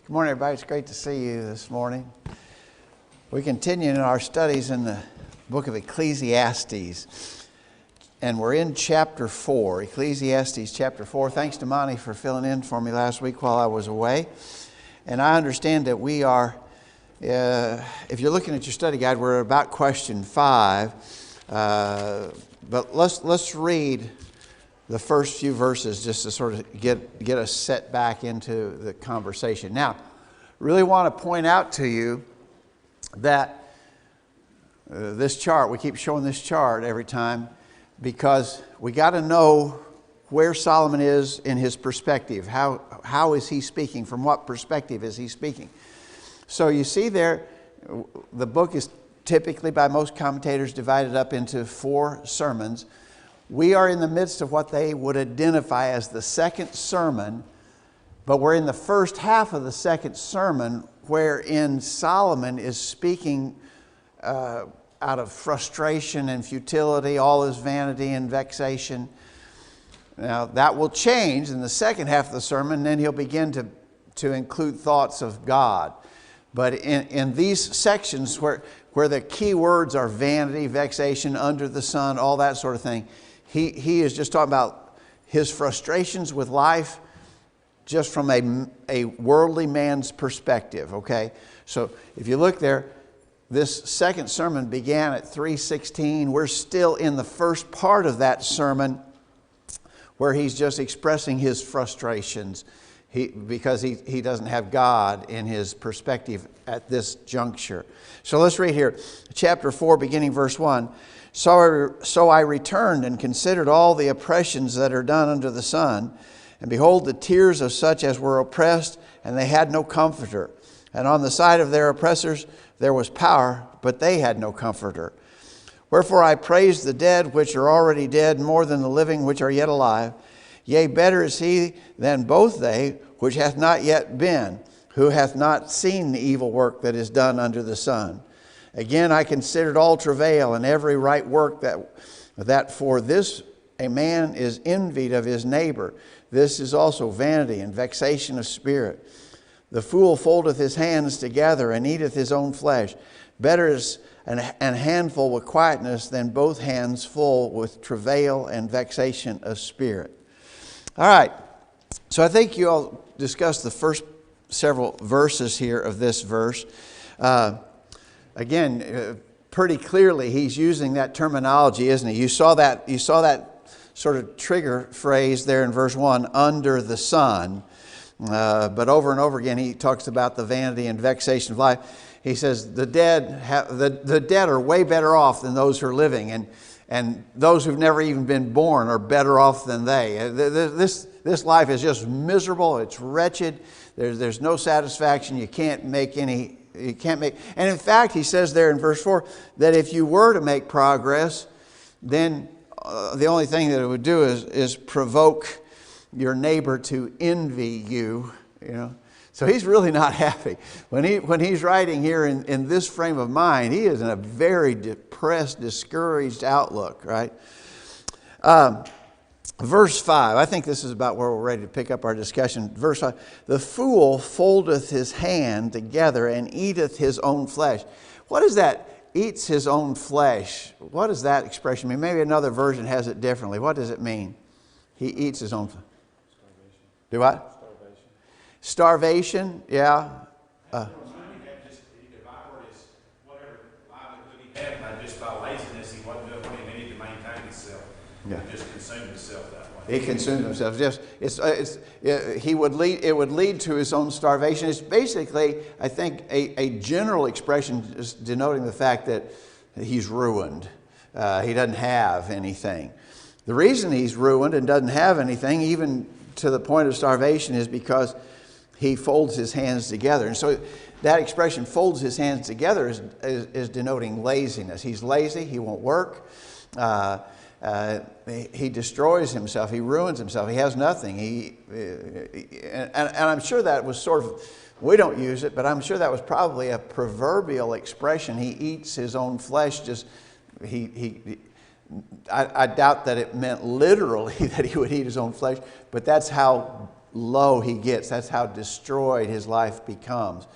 Good morning, everybody. It's great to see you this morning. We continue in our studies in the book of Ecclesiastes, and we're in chapter 4, Ecclesiastes chapter 4. Thanks to Monty for filling in for me last week while I was away. And I understand that we are, if you're looking at your study guide, we're about question 5. But let's read the first few verses just to sort of get us set back into the conversation. Now, really want to point out to you that this chart, we keep showing this chart every time because we got to know where Solomon is in his perspective. How is he speaking? From what perspective is he speaking? So you see there, the book is typically by most commentators divided up into 4 sermons. We are in the midst of what they would identify as the second sermon, but we're in the first half of the second sermon wherein Solomon is speaking out of frustration and futility, all his vanity and vexation. Now that will change in the second half of the sermon, then he'll begin to include thoughts of God. But in these sections where the key words are vanity, vexation, under the sun, all that sort of thing, he is just talking about his frustrations with life just from a worldly man's perspective, okay? So if you look there, this second sermon began at 3:16. We're still in the first part of that sermon where he's just expressing his frustrations because he doesn't have God in his perspective at this juncture. So let's read here, chapter 4, beginning verse 1. So I returned and considered all the oppressions that are done under the sun, and behold, the tears of such as were oppressed, and they had no comforter. And on the side of their oppressors there was power, but they had no comforter. Wherefore I praise the dead which are already dead more than the living which are yet alive. Yea, better is he than both they which hath not yet been, who hath not seen the evil work that is done under the sun. Again, I considered all travail and every right work that for this a man is envied of his neighbor. This is also vanity and vexation of spirit. The fool foldeth his hands together and eateth his own flesh. Better is an handful with quietness than both hands full with travail and vexation of spirit. All right, so I think you all discussed the first several verses here of this verse. Again, pretty clearly he's using that terminology, isn't he? You saw that sort of trigger phrase there in verse 1, under the sun. But over and over again he talks about the vanity and vexation of life. He says the dead are way better off than those who are living, and those who've never even been born are better off than they. This life is just miserable. It's wretched. There's no satisfaction. You can't make. And in fact, he says there in verse 4 that if you were to make progress, then the only thing that it would do is provoke your neighbor to envy you. You know, so he's really not happy when he's writing here in this frame of mind. He is in a very depressed, discouraged outlook. Right. Verse 5, I think this is about where we're ready to pick up our discussion. Verse 5, the fool foldeth his hand together and eateth his own flesh. What is that? Eats his own flesh. What does that expression mean? Maybe another version has it differently. What does it mean? He eats his own flesh. Starvation. Do what? Starvation, yeah. Yeah. He just consumed himself that way. He consumed himself. It would lead to his own starvation. It's basically, I think, a general expression just denoting the fact that he's ruined. He doesn't have anything. The reason he's ruined and doesn't have anything, even to the point of starvation, is because he folds his hands together. And so that expression, folds his hands together, is denoting laziness. He's lazy. He won't work. He destroys himself. He ruins himself. He has nothing. And I'm sure that was sort of, we don't use it, but I'm sure that was probably a proverbial expression. He eats his own flesh. I doubt that it meant literally that he would eat his own flesh, but that's how low he gets. That's how destroyed his life becomes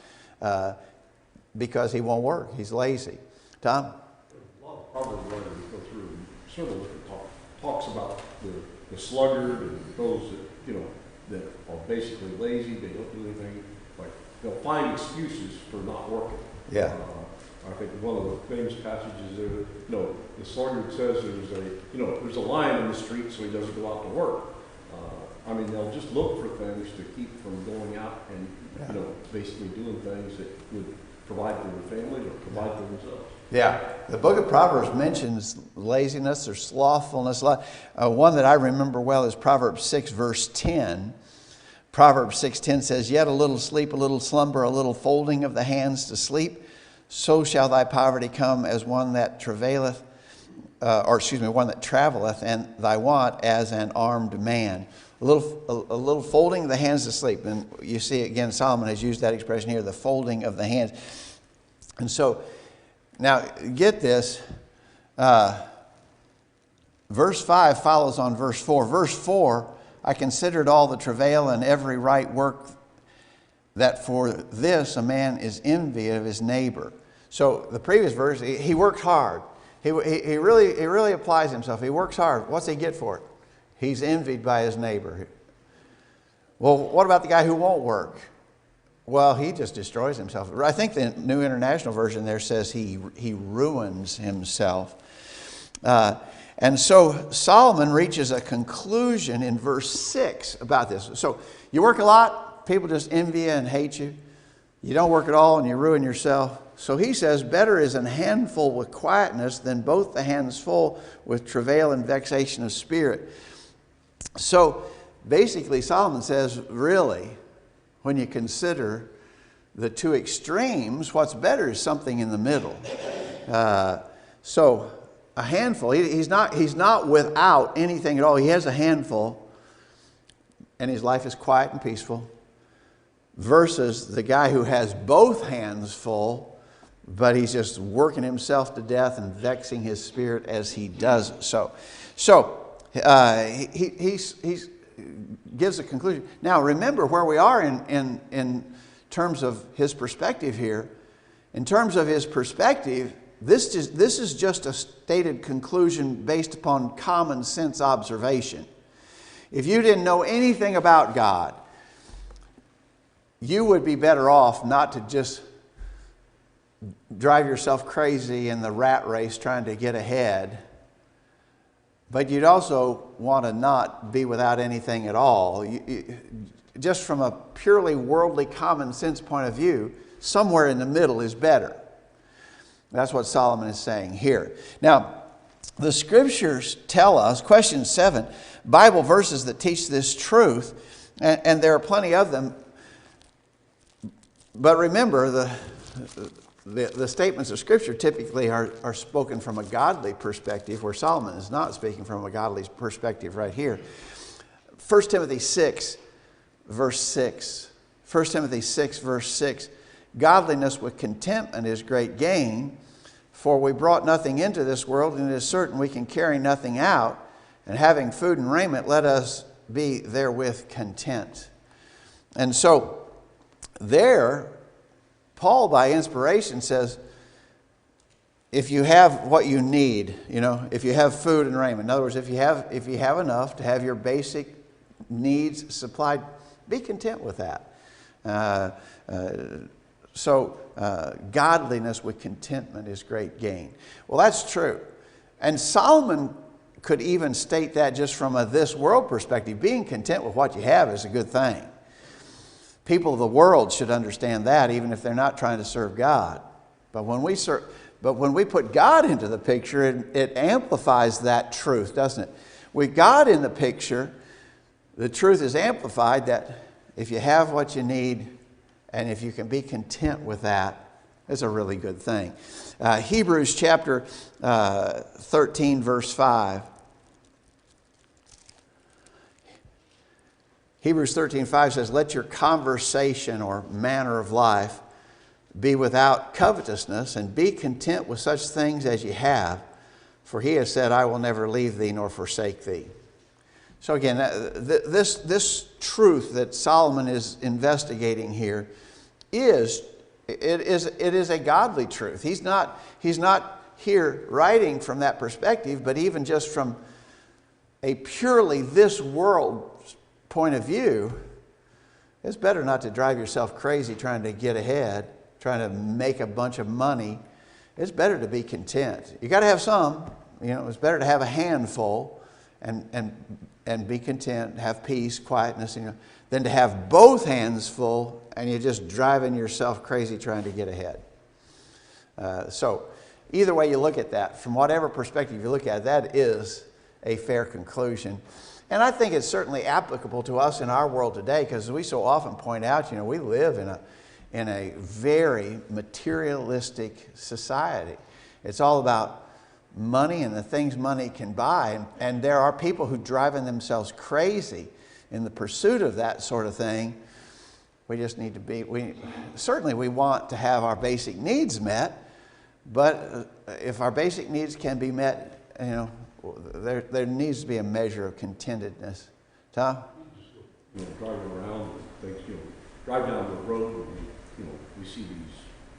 because he won't work. He's lazy. Tom? A lot of Proverbs writers go through and several different talks about the sluggard and those that are basically lazy. They don't do anything. Like they'll find excuses for not working. Yeah. I think one of the famous passages there, the sluggard says there's a lion in the street, so he doesn't go out to work. They'll just look for things to keep from going out and basically doing things that would provide for their family or provide for themselves. Yeah, the book of Proverbs mentions laziness or slothfulness. One that I remember well is Proverbs 6, verse 10. Proverbs 6:10 says, "Yet a little sleep, a little slumber, a little folding of the hands to sleep, so shall thy poverty come as one that travaileth, one that traveleth, and thy want as an armed man." A little folding of the hands to sleep. And you see again, Solomon has used that expression here, the folding of the hands. And so, now get this, verse 5 follows on verse 4. Verse 4, "I considered all the travail and every right work, that for this a man is envy of his neighbor." So the previous verse, he worked hard. He really applies himself. He works hard. What's he get for it? He's envied by his neighbor. Well, what about the guy who won't work? Well, he just destroys himself. I think the New International Version there says he ruins himself. And so Solomon reaches a conclusion in verse 6 about this. So you work a lot, people just envy you and hate you. You don't work at all and you ruin yourself. So he says, "Better is an handful with quietness than both the hands full with travail and vexation of spirit." So basically Solomon says, really, when you consider the two extremes, what's better is something in the middle. So a handful, he's not without anything at all. He has a handful and his life is quiet and peaceful, versus the guy who has both hands full, but he's just working himself to death and vexing his spirit as he does so. So he gives a conclusion. Now remember where we are in terms of his perspective here. In terms of his perspective, this is just a stated conclusion based upon common sense observation. If you didn't know anything about God, you would be better off not to just drive yourself crazy in the rat race trying to get ahead, but you'd also want to not be without anything at all. Just from a purely worldly common sense point of view, somewhere in the middle is better. That's what Solomon is saying here. Now, the scriptures tell us, question 7, Bible verses that teach this truth, and there are plenty of them. But remember, the statements of Scripture typically are spoken from a godly perspective, where Solomon is not speaking from a godly perspective right here. 1 Timothy 6, verse 6. 1 Timothy 6, verse 6. "Godliness with contentment is great gain, for we brought nothing into this world, and it is certain we can carry nothing out. And having food and raiment, let us be therewith content." And so there, Paul, by inspiration, says, if you have what you need, if you have food and raiment, in other words, if you have enough to have your basic needs supplied, be content with that. So godliness with contentment is great gain. Well, that's true. And Solomon could even state that just from a this world perspective. Being content with what you have is a good thing. People of the world should understand that, even if they're not trying to serve God. But when we put God into the picture, it amplifies that truth, doesn't it? With God in the picture, the truth is amplified that if you have what you need and if you can be content with that, it's a really good thing. Hebrews chapter 13, verse 5. Hebrews 13:5 says, "Let your conversation or manner of life be without covetousness, and be content with such things as ye have. For he has said, I will never leave thee nor forsake thee." So again, this truth that Solomon is investigating here is a godly truth. He's not here writing from that perspective, but even just from a purely this world point of view, it's better not to drive yourself crazy trying to get ahead, trying to make a bunch of money. It's better to be content. You got to have some. It's better to have a handful and be content, have peace, quietness, than to have both hands full and you're just driving yourself crazy trying to get ahead. So either way you look at that, from whatever perspective you look at it, that is a fair conclusion. And I think it's certainly applicable to us in our world today, because we so often point out, we live in a very materialistic society. It's all about money and the things money can buy. And there are people who driving themselves crazy in the pursuit of that sort of thing. We just need to be, certainly we want to have our basic needs met, but if our basic needs can be met, there needs to be a measure of contentedness. Tom? Driving around things, drive down the road and we see these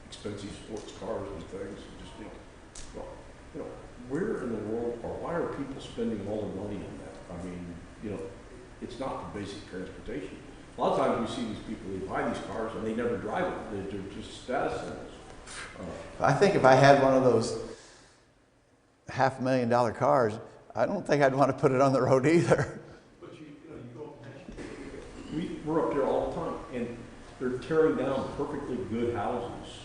expensive sports cars and things, and just, where in the world, or why are people spending all the money on that? I mean, it's not the basic transportation. A lot of times we see these people, they buy these cars and they never drive them. They're just status symbols. I think if I had one of those $500,000 cars, I don't think I'd want to put it on the road either. But we're up there all the time, and they're tearing down perfectly good houses,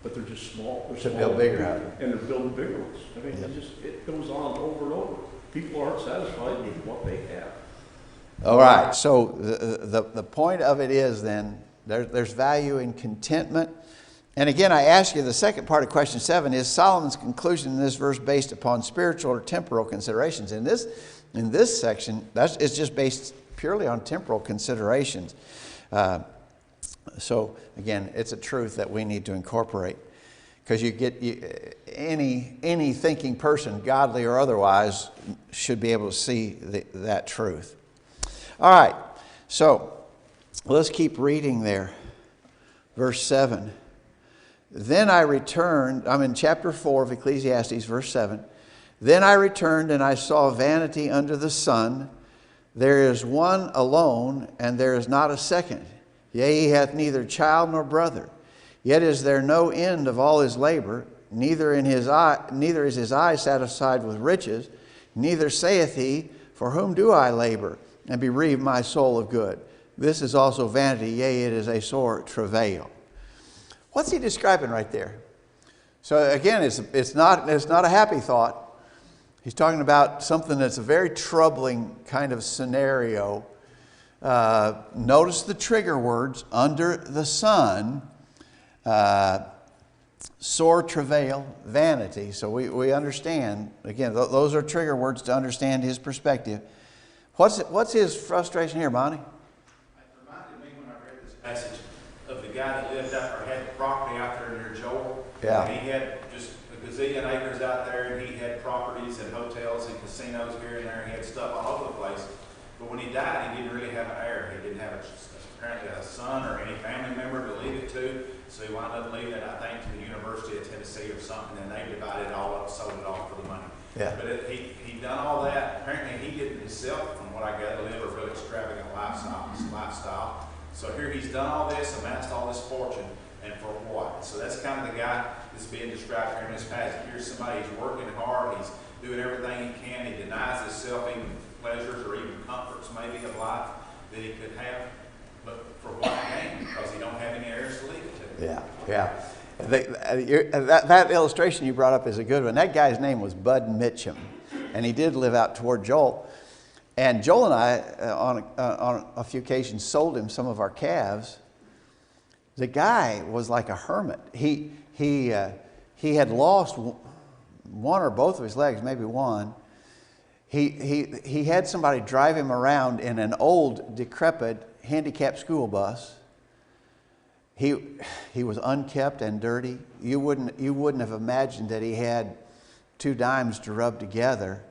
but they're just small. They're to build bigger houses. And they're building bigger ones. I mean, it goes on over and over. People aren't satisfied with what they have. All right, so the point of it is then, there's value in contentment. And again, I ask you, the second part of question 7 is Solomon's conclusion in this verse based upon spiritual or temporal considerations. In this section, it's just based purely on temporal considerations. So again, it's a truth that we need to incorporate, because any thinking person, godly or otherwise, should be able to see that truth. All right, so let's keep reading there. Verse 7. Then I returned, I'm in chapter 4 of Ecclesiastes, verse 7. Then I returned and I saw vanity under the sun. There is one alone, and there is not a second. Yea, he hath neither child nor brother. Yet is there no end of all his labor. Neither is his eye satisfied with riches. Neither saith he, for whom do I labor, and bereave my soul of good? This is also vanity, yea, it is a sore travail. What's he describing right there? So again, it's not a happy thought. He's talking about something that's a very troubling kind of scenario. Notice the trigger words: under the sun, sore travail, vanity. So we understand, again, those are trigger words to understand his perspective. What's his frustration here, Bonnie? It reminded me when I read this passage of the guy that lived out or had property out there near Joel. Yeah. And he had just a gazillion acres out there, and he had properties and hotels and casinos here and there. He had stuff all over the place. But when he died, he didn't really have an heir. He didn't have apparently a son or any family member to leave it to. So he wound up leaving it, I think, to the University of Tennessee or something, and they divided it all up, sold it off for the money. Yeah. But he done all that. Apparently he didn't himself, from what I gather, live a real extravagant lifestyle. So here he's done all this, amassed all this fortune, and for what? So that's kind of the guy that's being described here in this passage. Here's somebody who's working hard, he's doing everything he can, he denies himself even pleasures or even comforts maybe of life that he could have, but for what gain? Because he don't have any heirs to leave it to. Yeah. That illustration you brought up is a good one. That guy's name was Bud Mitchum, and he did live out toward Joel. And Joel and I, on a few occasions, sold him some of our calves. The guy was like a hermit. He had lost one or both of his legs, maybe one. He had somebody drive him around in an old, decrepit, handicapped school bus. He was unkept and dirty. You wouldn't have imagined that he had 2 dimes to rub together.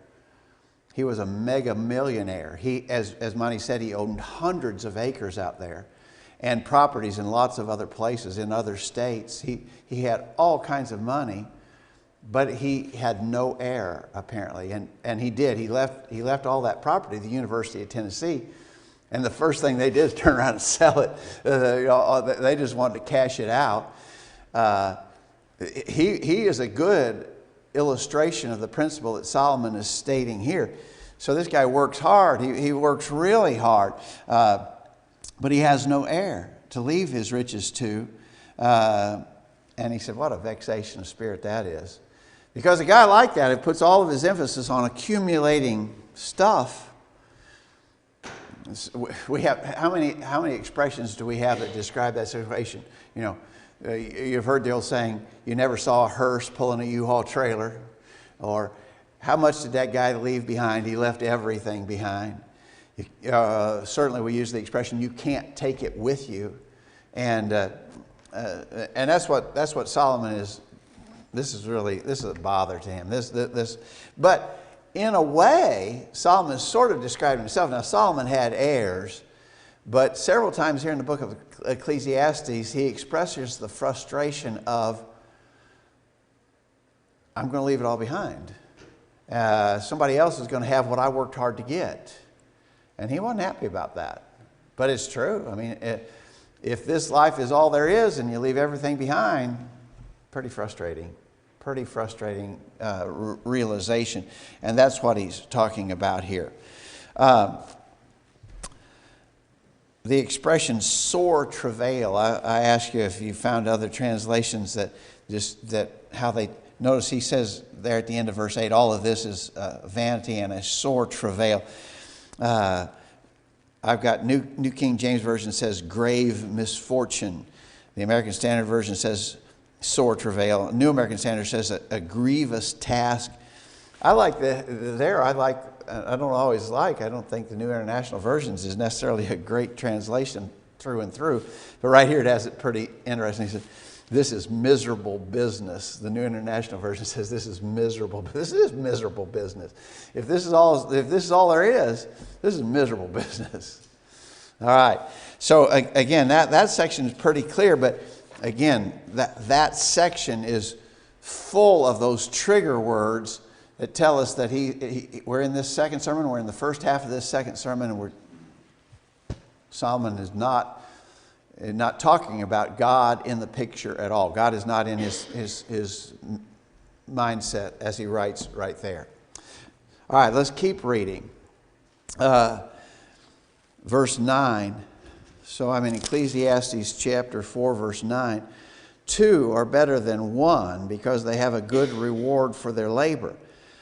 He was a mega millionaire. He, as Monty said, he owned hundreds of acres out there and properties in lots of other places in other states. He had all kinds of money, but he had no heir, apparently. And he did. He left all that property to the University of Tennessee. And the first thing they did is turn around and sell it. They just wanted to cash it out. He is a good illustration of the principle that Solomon is stating here. So this guy works hard. He works really hard. But he has no heir to leave his riches to. And he said, what a vexation of spirit that is. Because a guy like that, it puts all of his emphasis on accumulating stuff. We have how many expressions do we have that describe that situation? You know, you've heard the old saying, you never saw a hearse pulling a U-Haul trailer. Or how much did that guy leave behind? He left everything behind. Certainly we use the expression, you can't take it with you. And that's what Solomon is. This is a bother to him. But in a way, Solomon is sort of describing himself. Now, Solomon had heirs, but several times here in the book of Ecclesiastes, he expresses the frustration of, I'm going to leave it all behind. Somebody else is going to have what I worked hard to get. And he wasn't happy about that. But it's true. I mean, if this life is all there is and you leave everything behind, pretty frustrating. Pretty frustrating realization. And that's what he's talking about here. The expression sore travail, I ask you if you found other translations that how they, notice he says there at the end of verse 8, all of this is vanity and a sore travail. I've got New King James Version says grave misfortune. The American Standard Version says sore travail. New American Standard says a grievous task. I like I don't think the New International Versions is necessarily a great translation through and through. But right here it has it pretty interesting. He said, this is miserable business. The New International Version says this is miserable. This is miserable business. If this is all there is, this is miserable business. All right. So again, that section is pretty clear, but again, that section is full of those trigger words that tell us that we're in this second sermon, we're in the first half of this second sermon, and Solomon is not talking about God in the picture at all. God is not in his mindset as he writes right there. All right, let's keep reading. Verse 9. So I'm in Ecclesiastes chapter 4, verse 9. 2 are better than 1 because they have a good reward for their labor.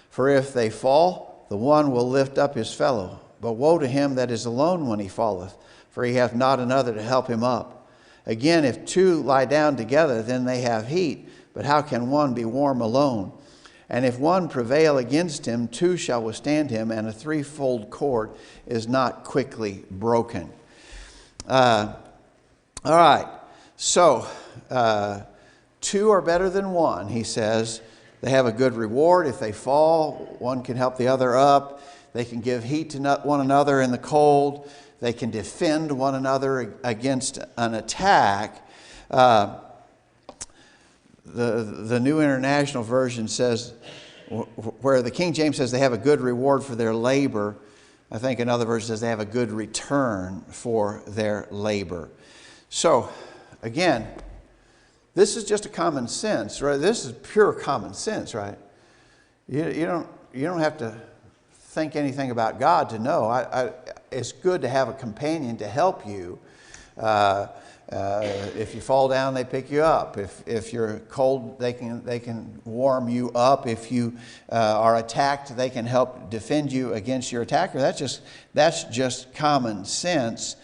For if they fall, the one will lift up his fellow. But woe to him that is alone when he falleth, for he hath not another to help him up. Again, if 2 lie down together, then they have heat. But how can one be warm alone? And if 1 prevail against him, 2 shall withstand him, and a threefold cord is not quickly broken. All right, so 2 are better than 1, he says. They have a good reward. If they fall, one can help the other up. They can give heat to one another in the cold. They can defend one another against an attack. The New International Version says, where the King James says they have a good reward for their labor, I think another version says they have a good return for their labor. So, again, this is just a common sense, right? This is pure common sense, right? You don't have to think anything about God to know. It's good to have a companion to help you. If you fall down, they pick you up. If you're cold, they can warm you up. If you are attacked, they can help defend you against your attacker. That's just common sense.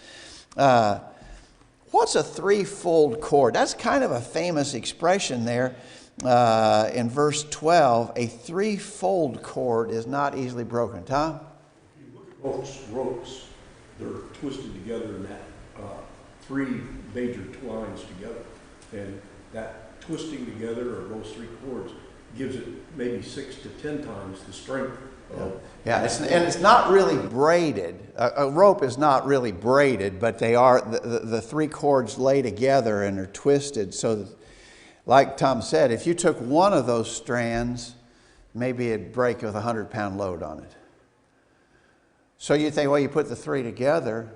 What's a threefold cord? That's kind of a famous expression there in verse 12. A threefold cord is not easily broken. Tom? If you look at ropes, they're twisted together in that 3 major lines together. And that twisting together of those 3 cords gives it maybe 6 to 10 times the strength Yeah, it's not really braided. A rope is not really braided, but they are, the three cords lay together and are twisted so that, like Tom said, if you took one of those strands, maybe it'd break with a 100-pound load on it. So you think, well, you put the three together,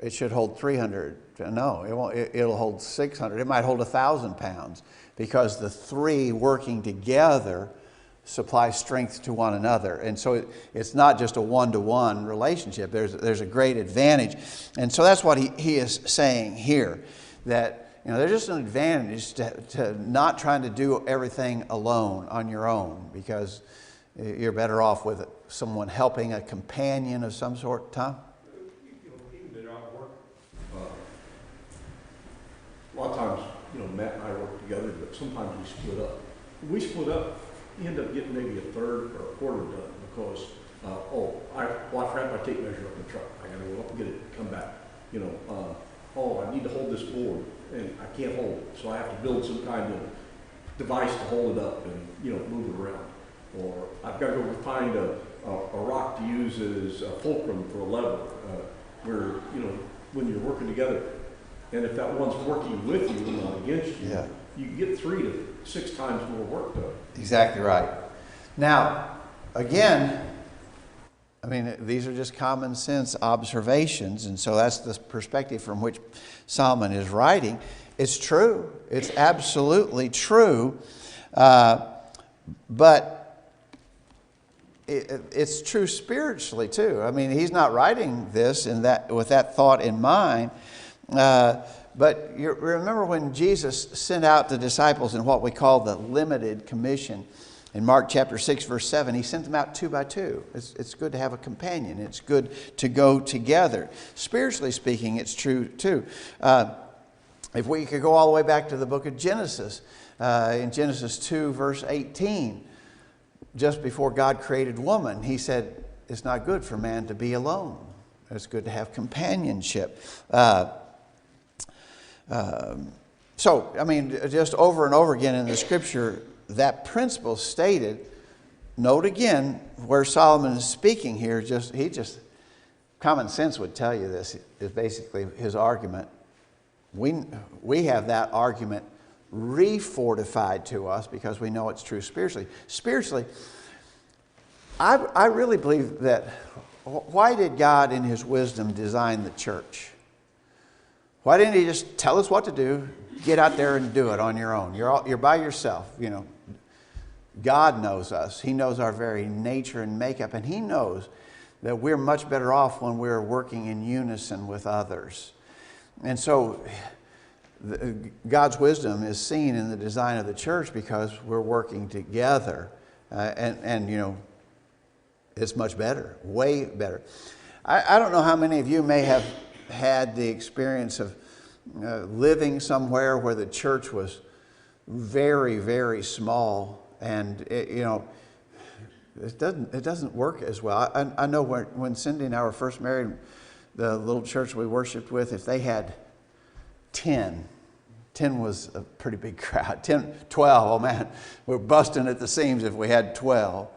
it should hold 300. No, it won't. It'll hold 600. It might hold 1,000 pounds because the three working together supply strength to one another. And so it's not just a one-to-one relationship. There's a great advantage. And so that's what he is saying here, that there's just an advantage to not trying to do everything alone on your own, because you're better off with someone helping, a companion of some sort. Tom? Even in our work, a lot of times, Matt and I work together, but sometimes we split up. When we split up, you end up getting maybe a third or a quarter done because, I forgot my tape measure up in the truck. I got to go up and get it, come back. I need to hold this board and I can't hold it, so I have to build some kind of device to hold it up and move it around. Or I've got to go find a rock to use as a fulcrum for a lever, where when you're working together, and if that one's working with you and not against you, you get 3 to 6 times more work done. Exactly right. Now, again, these are just common sense observations, and so that's the perspective from which Solomon is writing. It's true. It's absolutely true. But it's true spiritually too. He's not writing this with that thought in mind. But you remember when Jesus sent out the disciples in what we call the limited commission in Mark chapter 6 verse 7, he sent them out 2 by 2. It's good to have a companion. It's good to go together. Spiritually speaking, it's true too. If we could go all the way back to the book of Genesis, in Genesis 2 verse 18, just before God created woman, he said, it's not good for man to be alone. It's good to have companionship. Just over and over again in the scripture, that principle stated. Note again where Solomon is speaking here. Common sense would tell you this is basically his argument. We have that argument refortified to us because we know it's true spiritually. Spiritually, I really believe that. Why did God in his wisdom design the church? Why didn't he just tell us what to do, get out there and do it on your own? You're by yourself, God knows us. He knows our very nature and makeup, and he knows that we're much better off when we're working in unison with others. And so God's wisdom is seen in the design of the church because we're working together. It's much better, way better. I don't know how many of you may have had the experience of living somewhere where the church was very, very small, and it doesn't work as well. I know when Cindy and I were first married, the little church we worshiped with, if they had 10 was a pretty big crowd. 12, oh man, we're busting at the seams if we had 12.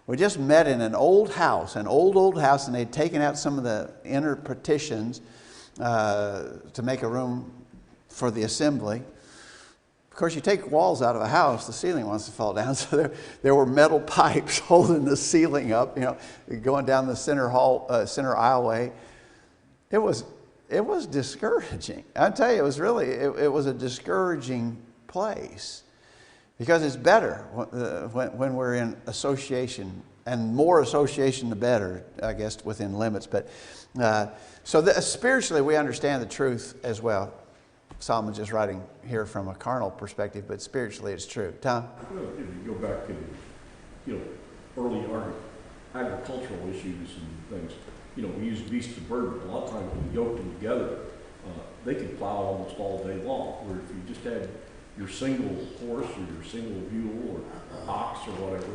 We just met in an old house, an old house, and they'd taken out some of the inner partitions to make a room for the assembly. Of course, you take walls out of a house, the ceiling wants to fall down. So there were metal pipes holding the ceiling up, going down the center aisleway. It was discouraging. I tell you, it was a discouraging place. Because it's better when we're in association, and more association the better, I guess, within limits. But spiritually, we understand the truth as well. Solomon's just writing here from a carnal perspective, but spiritually, it's true. Tom? Well, if you go back in, early agricultural issues and things, we use beasts of burden. A lot of times when you yoke them together, they can plow almost all day long. Where if you just had your single horse or your single mule or ox or whatever,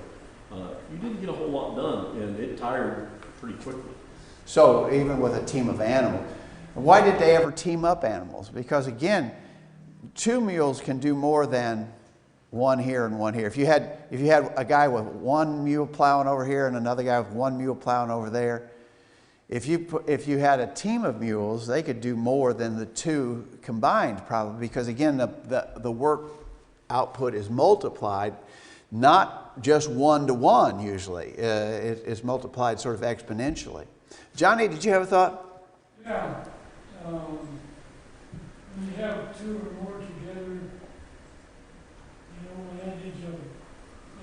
you didn't get a whole lot done, and it tired pretty quickly. So even with a team of animals, why did they ever team up animals? Because again, 2 mules can do more than one here and one here. If you had a guy with one mule plowing over here and another guy with one mule plowing over there, if you had a team of mules, they could do more than the two combined, probably, because again, the work output is multiplied, not just 1 to 1 usually. It's multiplied sort of exponentially. Johnny, did you have a thought? Yeah. When you have two or more together, the old adage of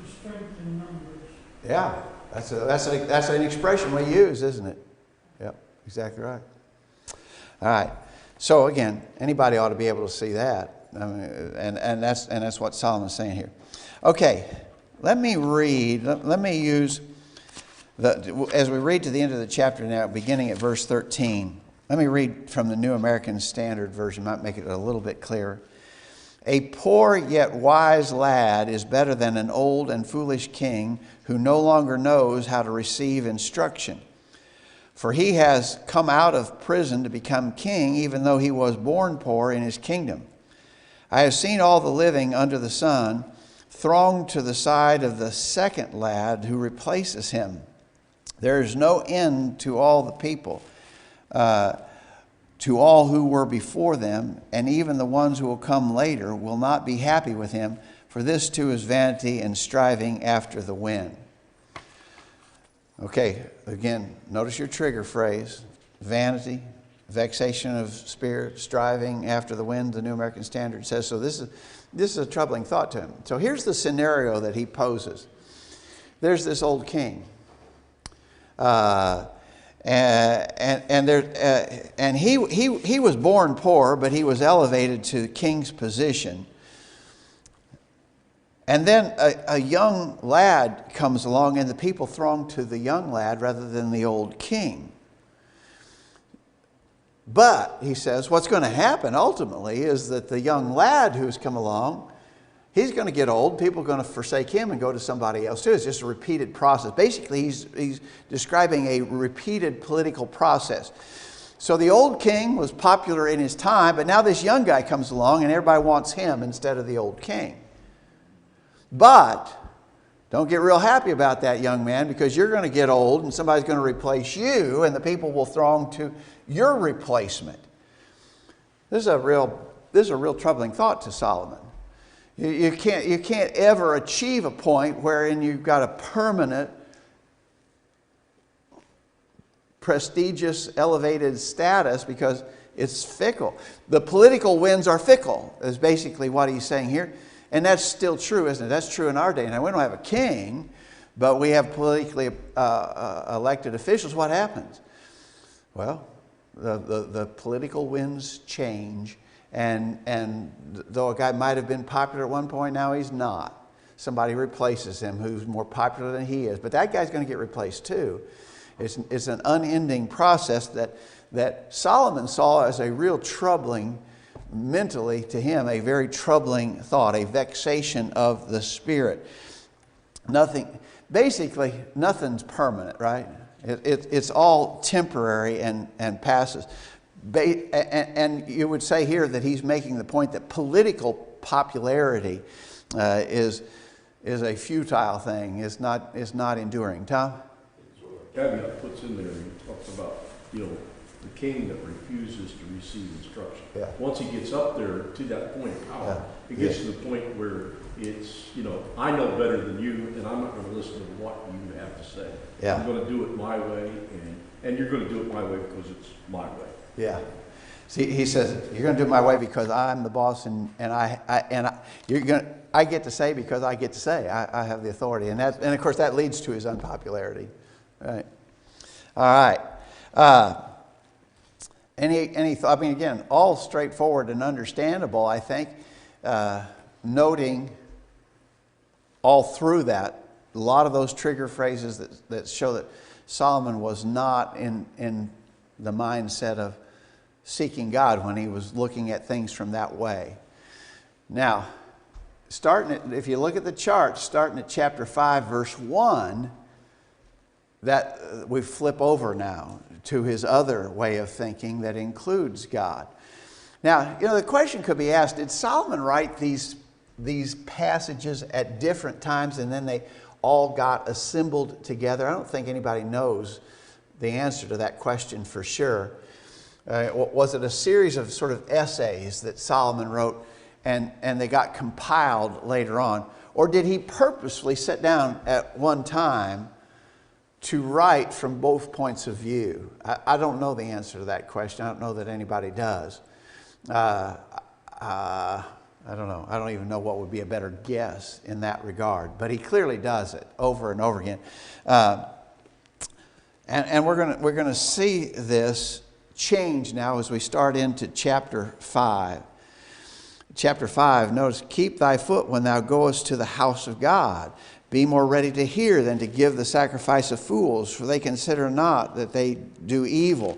the strength in numbers. Yeah, that's an expression we use, isn't it? Yep, exactly right. All right. So again, anybody ought to be able to see that, I mean, and that's what Solomon's saying here. Okay, let me read. Let me use as we read to the end of the chapter now, beginning at verse 13. Let me read from the New American Standard Version. Might make it a little bit clearer. A poor yet wise lad is better than an old and foolish king who no longer knows how to receive instruction. For he has come out of prison to become king, even though he was born poor in his kingdom. I have seen all the living under the sun throng to the side of the second lad who replaces him. There is no end to all the people, to all who were before them, and even the ones who will come later will not be happy with him, for this too is vanity and striving after the wind. Okay, again, notice your trigger phrase: vanity, vexation of spirit, striving after the wind, the New American Standard says. So this is a troubling thought to him. So here's the scenario that he poses. There's this old king. And he was born poor, but he was elevated to the king's position. And then a young lad comes along, and the people throng to the young lad rather than the old king. But, he says, what's going to happen ultimately is that the young lad who's come along, he's going to get old. People are going to forsake him and go to somebody else too. It's just a repeated process. Basically, he's describing a repeated political process. So the old king was popular in his time, but now this young guy comes along and everybody wants him instead of the old king. But don't get real happy about that, young man, because you're going to get old and somebody's going to replace you, and the people will throng to your replacement. This is a real troubling thought to Solomon. You can't ever achieve a point wherein you've got a permanent, prestigious, elevated status, because it's fickle. The political winds are fickle, is basically what he's saying here. And that's still true, isn't it? That's true in our day. Now, we don't have a king, but we have politically elected officials. What happens? Well, the political winds change. And though a guy might have been popular at one point, now he's not. Somebody replaces him who's more popular than he is. But that guy's going to get replaced too. It's an unending process that Solomon saw as a real troubling, mentally to him, a very troubling thought, a vexation of the spirit. Basically, nothing's permanent, right? It's all temporary and passes. And you would say here that he's making the point that political popularity is a futile thing. It's not enduring. Tom? Caveat puts in there, he talks about, the king that refuses to receive instruction. Yeah. Once he gets up there to that point of power, it gets to the point where it's, I know better than you, and I'm not going to listen to what you have to say. Yeah. I'm going to do it my way, and you're going to do it my way because it's my way. Yeah. See, he says, you're going to do it my way because I'm the boss, and I get to say because I get to say. I have the authority. And of course that leads to his unpopularity. Right. All right. Any thought? I mean, again, all straightforward and understandable, I think, noting all through that, a lot of those trigger phrases that show that Solomon was not in the mindset of seeking God when he was looking at things from that way. Now, if you look at the chart, starting at chapter 5, verse 1, that we flip over now to his other way of thinking that includes God. Now, the question could be asked, did Solomon write these these passages at different times and then they all got assembled together? I don't think anybody knows the answer to that question for sure. Was it a series of sort of essays that Solomon wrote and they got compiled later on? Or did he purposefully sit down at one time to write from both points of view? I don't know the answer to that question. I don't know that anybody does. I don't know. I don't even know what would be a better guess in that regard. But he clearly does it over and over again. And we're gonna see this change now as we start into chapter 5. Chapter 5, notice, keep thy foot when thou goest to the house of God. Be more ready to hear than to give the sacrifice of fools, for they consider not that they do evil.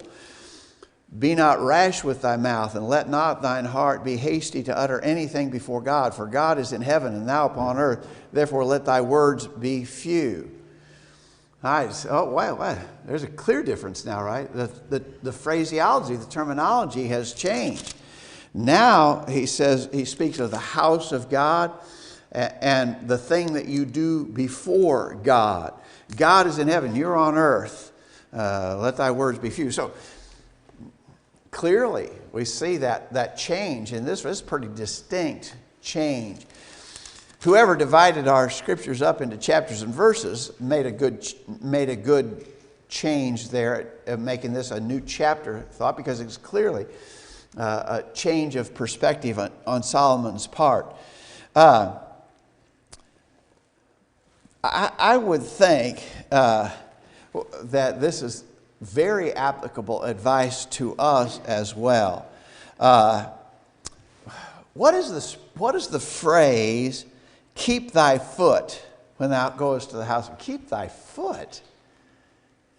Be not rash with thy mouth, and let not thine heart be hasty to utter anything before God. For God is in heaven, and thou upon earth. Therefore let thy words be few. Wow. There's a clear difference now, right? The phraseology, the terminology has changed. Now, he says, he speaks of the house of God and the thing that you do before God. God is in heaven, you're on earth. Let thy words be few. So, clearly, we see that change, and this is a pretty distinct change. Whoever divided our scriptures up into chapters and verses made a good change there, making this a new chapter thought, because it's clearly a change of perspective on Solomon's part. I would think that this is very applicable advice to us as well. What is the phrase, keep thy foot when thou goest to the house? Keep thy foot?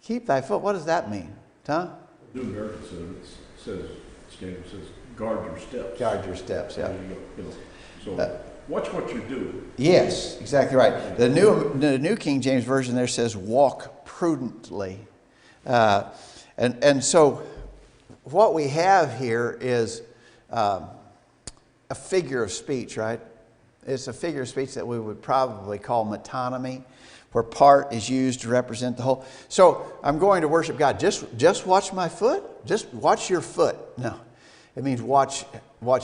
Keep thy foot, what does that mean? Tom? New American says, guard your steps. Guard your steps, yeah. So watch what you're doing. Yes, exactly right. The New King James Version there says walk prudently. And so what we have here is a figure of speech, right? It's a figure of speech that we would probably call metonymy, where part is used to represent the whole. So I'm going to worship God. Just watch my foot? Just watch your foot? No. It means watch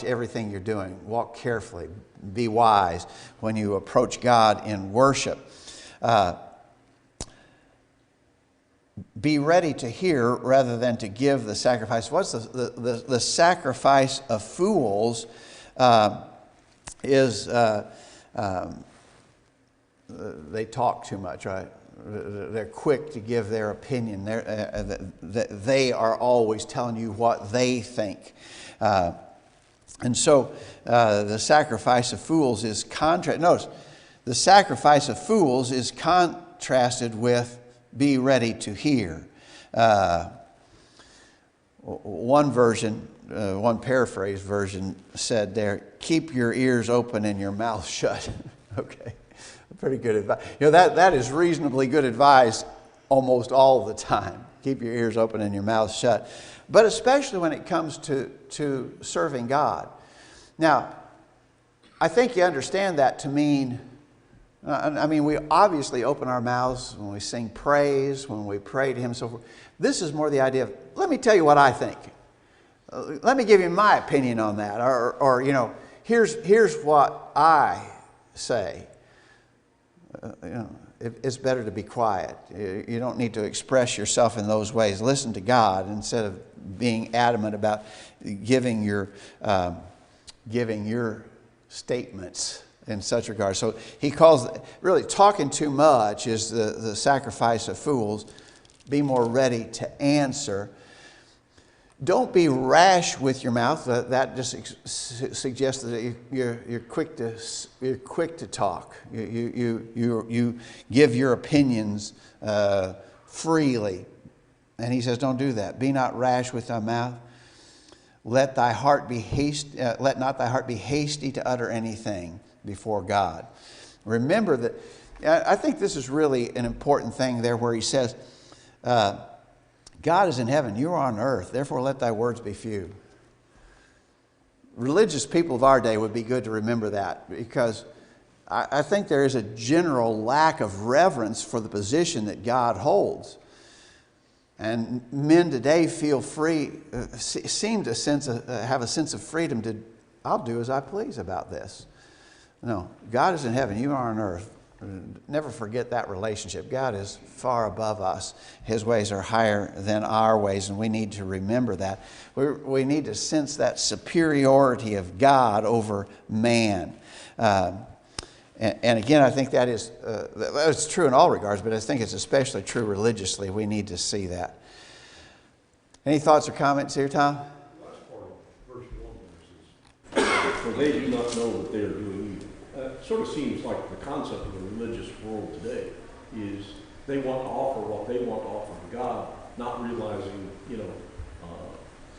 everything you're doing. Walk carefully. Be wise when you approach God in worship. Be ready to hear rather than to give the sacrifice. What's the sacrifice of fools is they talk too much, right? They're quick to give their opinion. They are always telling you what they think. And so the sacrifice of fools is notice, the sacrifice of fools is contrasted with be ready to hear. One version, one paraphrase version said there, keep your ears open and your mouth shut. Okay. Pretty good advice. That is reasonably good advice almost all the time. Keep your ears open and your mouth shut. But especially when it comes to serving God. Now, I think you understand that to mean, we obviously open our mouths when we sing praise, when we pray to Him, so forth. This is more the idea of, let me tell you what I think. Let me give you my opinion on that. Or here's what I say. It's better to be quiet. You don't need to express yourself in those ways. Listen to God instead of being adamant about giving your statements in such regard. So he calls, really talking too much is the sacrifice of fools. Be more ready to answer. Don't be rash with your mouth. That just suggests that you're quick to talk. You give your opinions freely, and he says, don't do that. Be not rash with thy mouth. Let not thy heart be hasty to utter anything before God. Remember that. I think this is really an important thing there, where he says, God is in heaven, you are on earth, therefore let thy words be few. religious people of our day would be good to remember that, because I think there is a general lack of reverence for the position that God holds. And men today feel free, seem to have a sense of freedom to, I'll do as I please about this. No, God is in heaven, you are on earth. Never forget that relationship. God is far above us. His ways are higher than our ways, and we need to remember that. We need to sense that superiority of God over man. And again, I think that's true in all regards, but I think it's especially true religiously. We need to see that. Any thoughts or comments here, Tom? Last part of verse 1 says, "For they do not know that they are doing evil." It sort of seems like the concept of the religious world today is they want to offer what they want to offer to God, not realizing,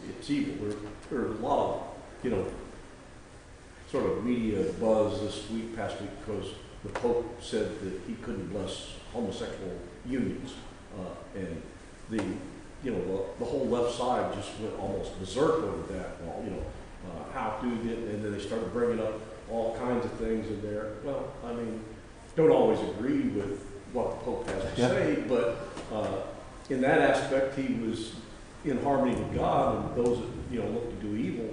it's evil. There's a lot of, sort of media buzz this past week, because the Pope said that he couldn't bless homosexual unions, and the whole left side just went almost berserk over that. Well, how do you get? And then they started bringing up all kinds of things in there. Well, I mean, don't always agree with what the Pope has to say, but in that aspect, he was in harmony with God, and those that look to do evil,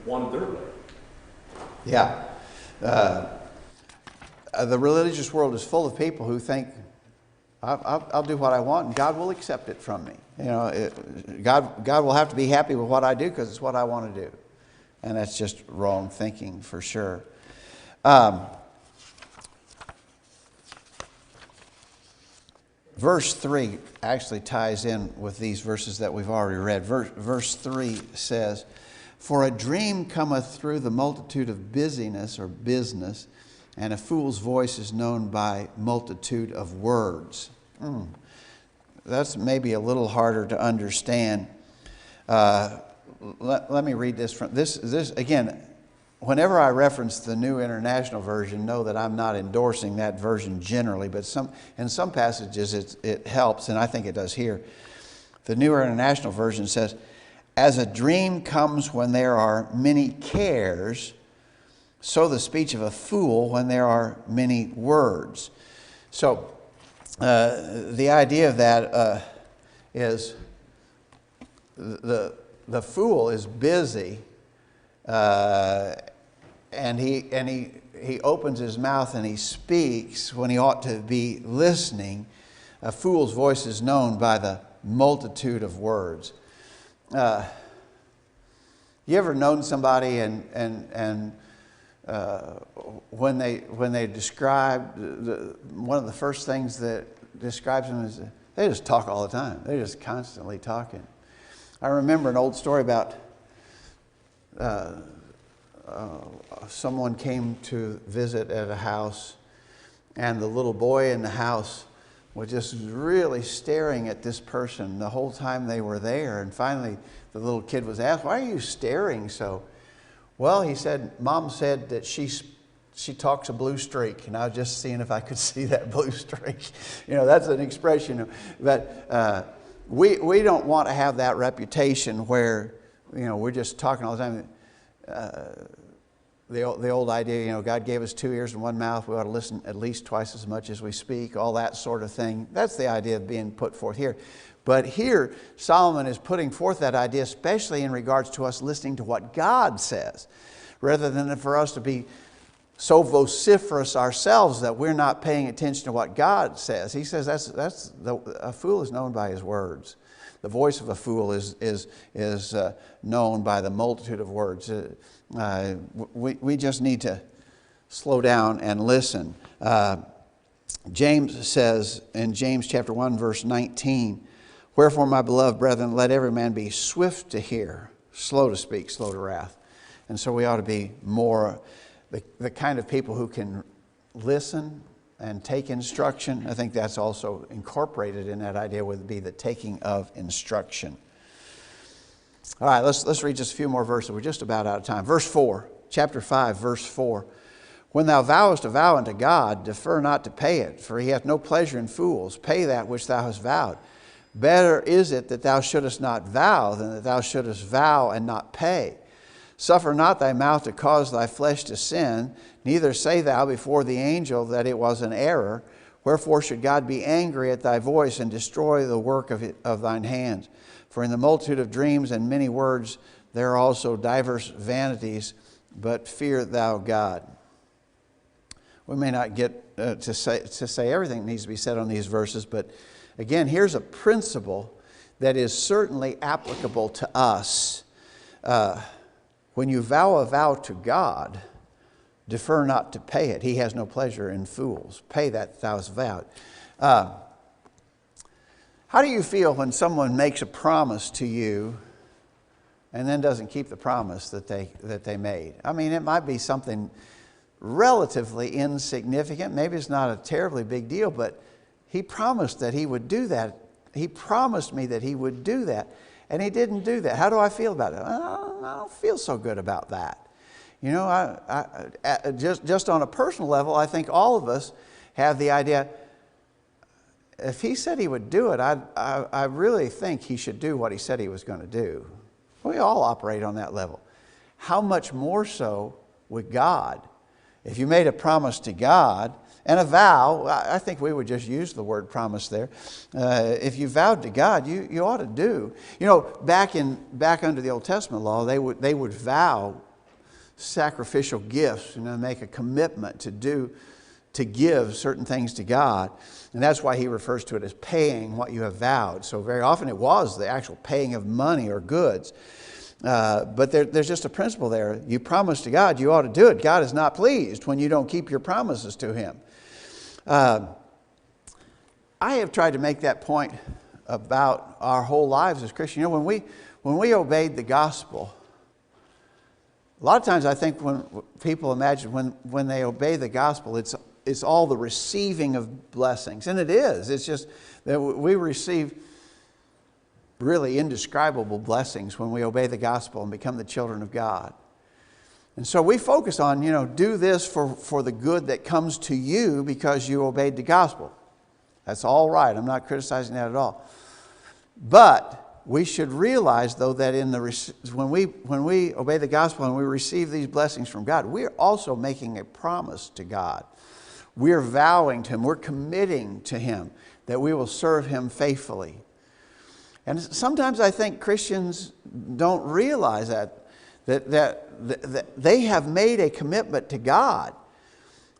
wanted their way. Yeah. The religious world is full of people who think, I'll do what I want and God will accept it from me. God will have to be happy with what I do because it's what I want to do. And that's just wrong thinking for sure. Verse 3 actually ties in with these verses that we've already read. Verse 3 says, "For a dream cometh through the multitude of busyness," or business, "and a fool's voice is known by multitude of words." That's maybe a little harder to understand. Let me read this from this again. Whenever I reference the New International Version, know that I'm not endorsing that version generally, but in some passages it helps, and I think it does here. The New International Version says, "As a dream comes when there are many cares, so the speech of a fool when there are many words." So the idea of that is the fool is busy, and he opens his mouth and he speaks when he ought to be listening. A fool's voice is known by the multitude of words. You ever known somebody and when they describe one of the first things that describes them is they just talk all the time. They're just constantly talking. I remember an old story about someone came to visit at a house, and the little boy in the house was just really staring at this person the whole time they were there. And finally, the little kid was asked, "Why are you staring so?" "Well," he said, "Mom said that she talks a blue streak, and I was just seeing if I could see that blue streak." That's an expression. But we don't want to have that reputation where we're just talking all the time. The old idea, God gave us 2 ears and 1 mouth. We ought to listen at least twice as much as we speak. All that sort of thing. That's the idea of being put forth here. But here, Solomon is putting forth that idea, especially in regards to us listening to what God says, rather than for us to be so vociferous ourselves that we're not paying attention to what God says. He says a fool is known by his words. The voice of a fool is known by the multitude of words. We just need to slow down and listen. James says in James chapter 1, verse 19, "Wherefore, my beloved brethren, let every man be swift to hear, slow to speak, slow to wrath." And so we ought to be more the kind of people who can listen and take instruction. I think that's also incorporated in that idea, would be the taking of instruction. All right, let's read just a few more verses. We're just about out of time. Verse 4, chapter 5, verse 4. "When thou vowest a vow unto God, defer not to pay it, for he hath no pleasure in fools. Pay that which thou hast vowed. Better is it that thou shouldest not vow than that thou shouldest vow and not pay. Suffer not thy mouth to cause thy flesh to sin, neither say thou before the angel that it was an error. Wherefore should God be angry at thy voice and destroy the work of thine hands? For in the multitude of dreams and many words there are also divers vanities, but fear thou God. We may not get to say everything that needs to be said on these verses, but again, here's a principle that is certainly applicable to us. When you vow a vow to God, defer not to pay it. He has no pleasure in fools. Pay that thou hast vowed. How do you feel when someone makes a promise to you and then doesn't keep the promise that they made? I mean, it might be something relatively insignificant. Maybe it's not a terribly big deal, but he promised that he would do that. He promised me that he would do that, and he didn't do that. How do I feel about it? I don't feel so good about that. You know, just on a personal level, I think all of us have the idea, if he said he would do it, I really think he should do what he said he was going to do. We all operate on that level. How much more so with God? If you made a promise to God, and a vow, I think we would just use the word promise there. If you vowed to God, you ought to do. You know, back under the Old Testament law, they would vow sacrificial gifts, make a commitment to give certain things to God. And that's why he refers to it as paying what you have vowed. So very often it was the actual paying of money or goods. But there's just a principle there. You promise to God, you ought to do it. God is not pleased when you don't keep your promises to him. I have tried to make that point about our whole lives as Christians. You know, when we obeyed the gospel, a lot of times I think when people imagine when they obey the gospel, it's all the receiving of blessings. And it is. It's just that we receive really indescribable blessings when we obey the gospel and become the children of God. And so we focus on, do this for the good that comes to you because you obeyed the gospel. That's all right. I'm not criticizing that at all. But we should realize, though, that when we obey the gospel and we receive these blessings from God, we're also making a promise to God. We're vowing to him. We're committing to him that we will serve him faithfully. And sometimes I think Christians don't realize that they have made a commitment to God.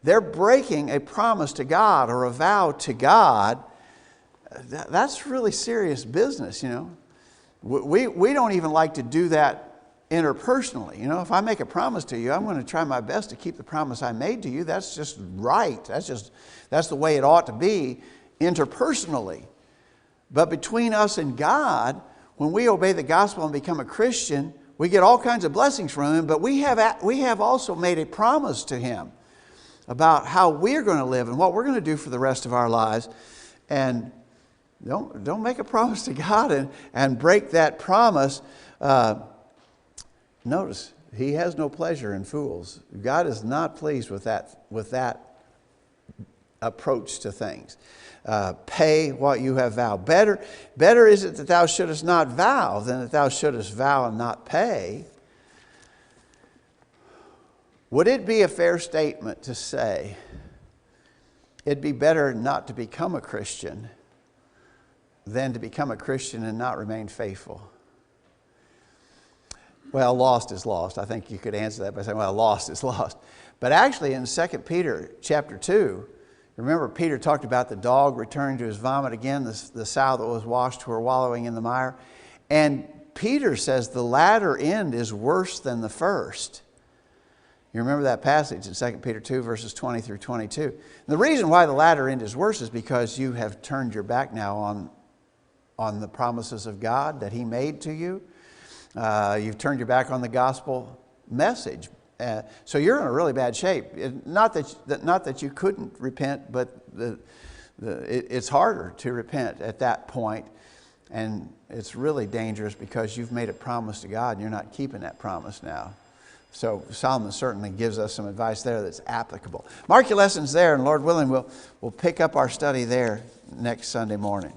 They're breaking a promise to God or a vow to God. That's really serious business, We don't even like to do that interpersonally. If I make a promise to you, I'm going to try my best to keep the promise I made to you. That's just right. That's the way it ought to be interpersonally. But between us and God, when we obey the gospel and become a Christian, we get all kinds of blessings from him, but we have also made a promise to him about how we're going to live and what we're going to do for the rest of our lives. And don't make a promise to God and break that promise. Notice, he has no pleasure in fools. God is not pleased with that approach to things. Pay what you have vowed. Better is it that thou shouldest not vow than that thou shouldest vow and not pay. Would it be a fair statement to say it'd be better not to become a Christian than to become a Christian and not remain faithful? Well, lost is lost. I think you could answer that by saying, well, lost is lost. But actually in 2 Peter chapter 2, remember Peter talked about the dog returning to his vomit again, the sow that was washed who were wallowing in the mire. And Peter says the latter end is worse than the first. You remember that passage in 2 Peter 2 verses 20 through 22. And the reason why the latter end is worse is because you have turned your back now on the promises of God that he made to you. You've turned your back on the gospel message. So you're in a really bad shape. Not that you couldn't repent, but it's harder to repent at that point. And it's really dangerous because you've made a promise to God and you're not keeping that promise now. So Solomon certainly gives us some advice there that's applicable. Mark your lessons there, and Lord willing, we'll pick up our study there next Sunday morning.